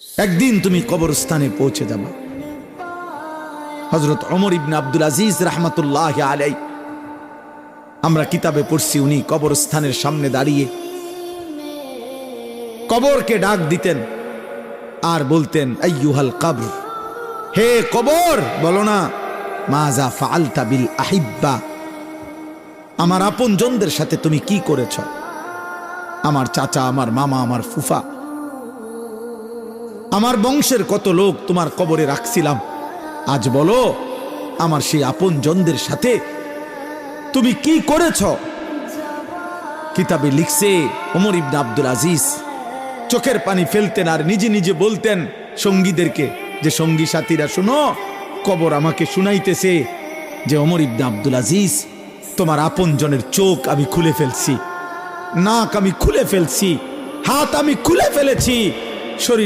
একদিন তুমি কবরস্থানে পৌঁছে যাবা। হযরত ওমর ইবনে আব্দুল আজিজ রাহমাতুল্লাহ আলাইহি, আমরা কিতাবে পড়ছি, উনি কবরস্থানের সামনে দাঁড়িয়ে কবরকে ডাক দিতেন আর বলতেন, আইয়ুহাল কবর, হে কবর, বলো না মাযা ফাআলতা বিল আহিব্বা, আমার আপনজনদের সাথে তুমি কি করেছ? আমার চাচা, আমার মামা, আমার ফুফা, আমার বংশের কত লোক তোমার কবরে রাখছিলাম, আজ বলো আমার সেই আপনজনদের সাথে তুমি কি করেছ? কিতাবে লিখছে ওমর ইবনে আব্দুল আজিজ চোখের পানি ফেলতেন আর নিজে নিজে বলতেন সঙ্গীদেরকে, যে সঙ্গী সাথীরা শুনো, কবর আমাকে শুনাইতেছে যে ওমর ইবনে আব্দুল আজিজ, তোমার আপনজনের চোখ আমি খুলে ফেলছি, নাক আমি খুলে ফেলছি, হাত আমি খুলে ফেলেছি, শরীর